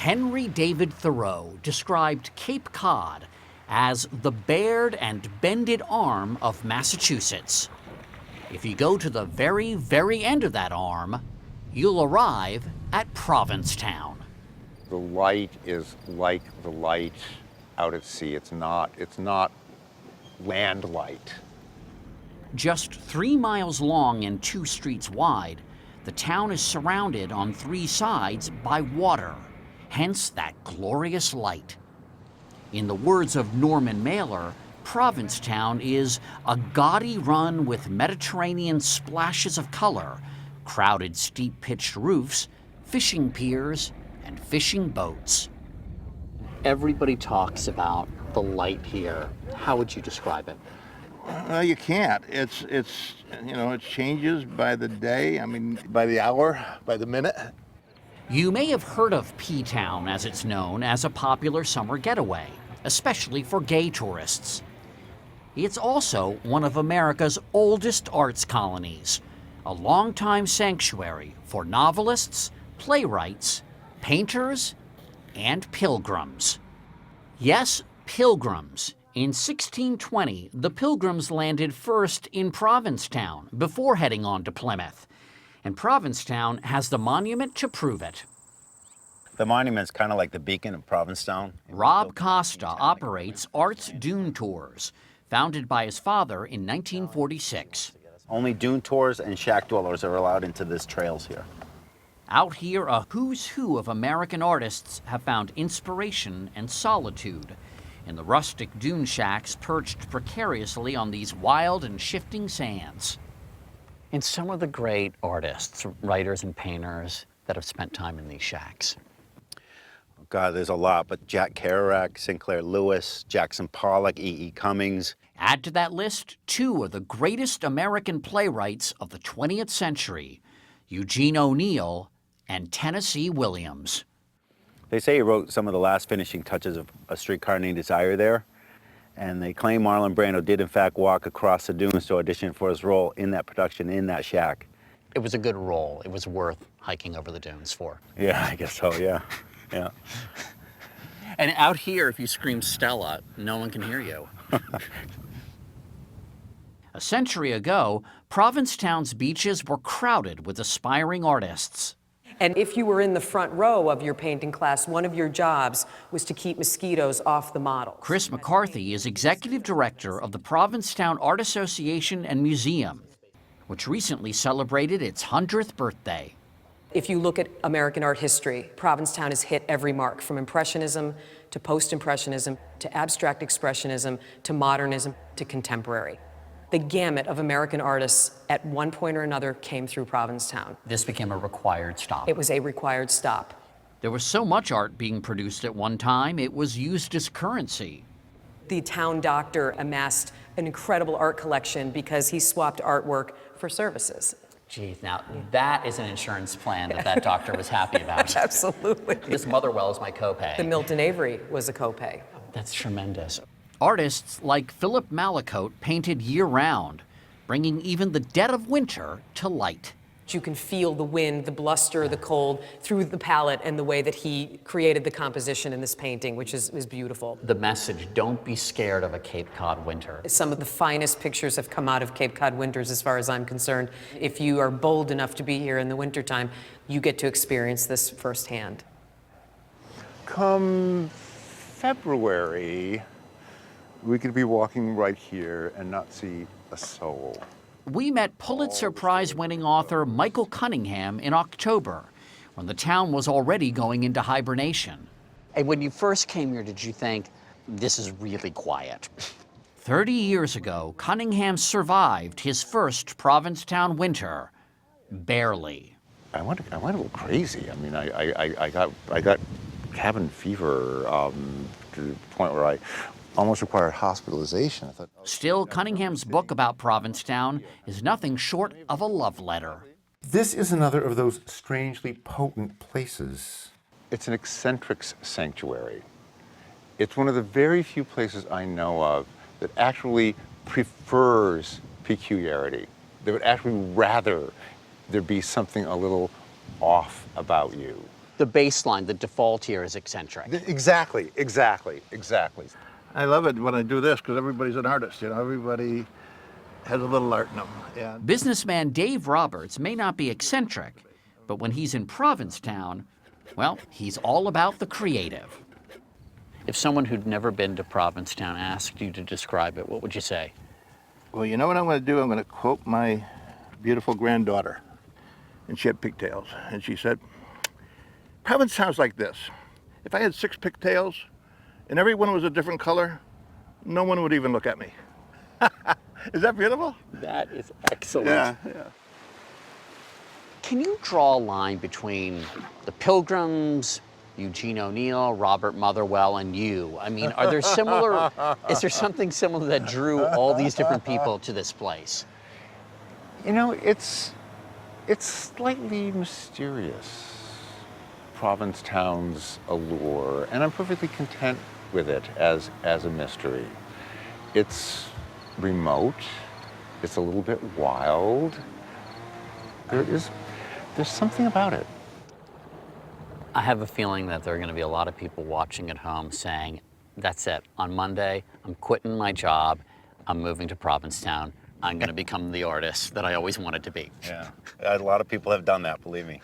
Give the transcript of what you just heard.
Henry David Thoreau described Cape Cod as the bared and bended arm of Massachusetts. If you go to the very, very end of that arm, you'll arrive at Provincetown. The light is like the light out at sea. It's not land light. Just 3 miles long and 2 streets wide, the town is surrounded on 3 sides by water, hence that glorious light. In the words of Norman Mailer, Provincetown is a gaudy run with Mediterranean splashes of color, crowded steep-pitched roofs, fishing piers, and fishing boats. Everybody talks about the light here. How would you describe it? You can't. It changes by the day, by the hour, by the minute. You may have heard of P-Town, as it's known, as a popular summer getaway, especially for gay tourists. It's also one of America's oldest arts colonies, a longtime sanctuary for novelists, playwrights, painters, and pilgrims. Yes, pilgrims. In 1620, the Pilgrims landed first in Provincetown before heading on to Plymouth. And Provincetown has the monument to prove it. The monument's kind of like the beacon of Provincetown. Rob Costa operates Art's Dune Tours, founded by his father in 1946. Only dune tours and shack dwellers are allowed into this trails here. Out here, a who's who of American artists have found inspiration and solitude in the rustic dune shacks perched precariously on these wild and shifting sands. And some of the great artists, writers and painters that have spent time in these shacks. God, there's a lot, but Jack Kerouac, Sinclair Lewis, Jackson Pollock, E.E. Cummings. Add to that list 2 of the greatest American playwrights of the 20th century, Eugene O'Neill and Tennessee Williams. They say he wrote some of the last finishing touches of A Streetcar Named Desire there, and they claim Marlon Brando did in fact walk across the dunes to audition for his role in that production, in that shack. It was a good role. It was worth hiking over the dunes for. Yeah, I guess so, yeah. Yeah. And out here, if you scream Stella, no one can hear you. A century ago, Provincetown's beaches were crowded with aspiring artists. And if you were in the front row of your painting class, one of your jobs was to keep mosquitoes off the models. Chris McCarthy is executive director of the Provincetown Art Association and Museum, which recently celebrated its 100th birthday. If you look at American art history, Provincetown has hit every mark, from Impressionism to Post-Impressionism to Abstract Expressionism to Modernism to Contemporary. The gamut of American artists at one point or another came through Provincetown. This became a required stop. It was a required stop. There was so much art being produced at one time, it was used as currency. The town doctor amassed an incredible art collection because he swapped artwork for services. Geez, now that is an insurance plan that doctor was happy about. Absolutely. This Motherwell is my copay. The Milton Avery was a copay. That's tremendous. Artists like Philip Mallicoat painted year-round, bringing even the dead of winter to light. You can feel the wind, the bluster, the cold through the palette and the way that he created the composition in this painting, which is beautiful. The message, don't be scared of a Cape Cod winter. Some of the finest pictures have come out of Cape Cod winters as far as I'm concerned. If you are bold enough to be here in the wintertime, you get to experience this firsthand. Come February, we could be walking right here and not see a soul. We met Pulitzer Prize-winning author Michael Cunningham in October, when the town was already going into hibernation. And when you first came here, did you think, this is really quiet? 30 years ago, Cunningham survived his first Provincetown winter, barely. I went a little crazy. I mean, I got cabin fever to the point where I almost required hospitalization. I thought, Still, Cunningham's book about Provincetown is nothing short of a love letter. This is another of those strangely potent places. It's an eccentrics sanctuary. It's one of the very few places I know of that actually prefers peculiarity. They would actually rather there be something a little off about you. the baseline, the default here is eccentric. Exactly, exactly, exactly. I love it when I do this because everybody's an artist, you know, everybody has a little art in them. And Businessman Dave Roberts may not be eccentric, but when he's in Provincetown, well, he's all about the creative. If someone who'd never been to Provincetown asked you to describe it, what would you say? well, you know what I'm going to do? I'm going to quote my beautiful granddaughter, and she had pigtails, and she said, Provincetown's like this. If I had 6 pigtails and every one was a different color, no one would even look at me. Is that beautiful? That is excellent. Yeah. Can you draw a line between the Pilgrims, Eugene O'Neill, Robert Motherwell, and you? I mean, are there similar, is there something similar that drew all these different people to this place? You know, it's slightly mysterious, Provincetown's allure, and I'm perfectly content with it as a mystery. It's remote, it's a little bit wild. There's something about it. I have a feeling that there are going to be a lot of people watching at home saying, that's it, on Monday, I'm quitting my job, I'm moving to Provincetown, I'm going to become the artist that I always wanted to be. Yeah, a lot of people have done that, believe me.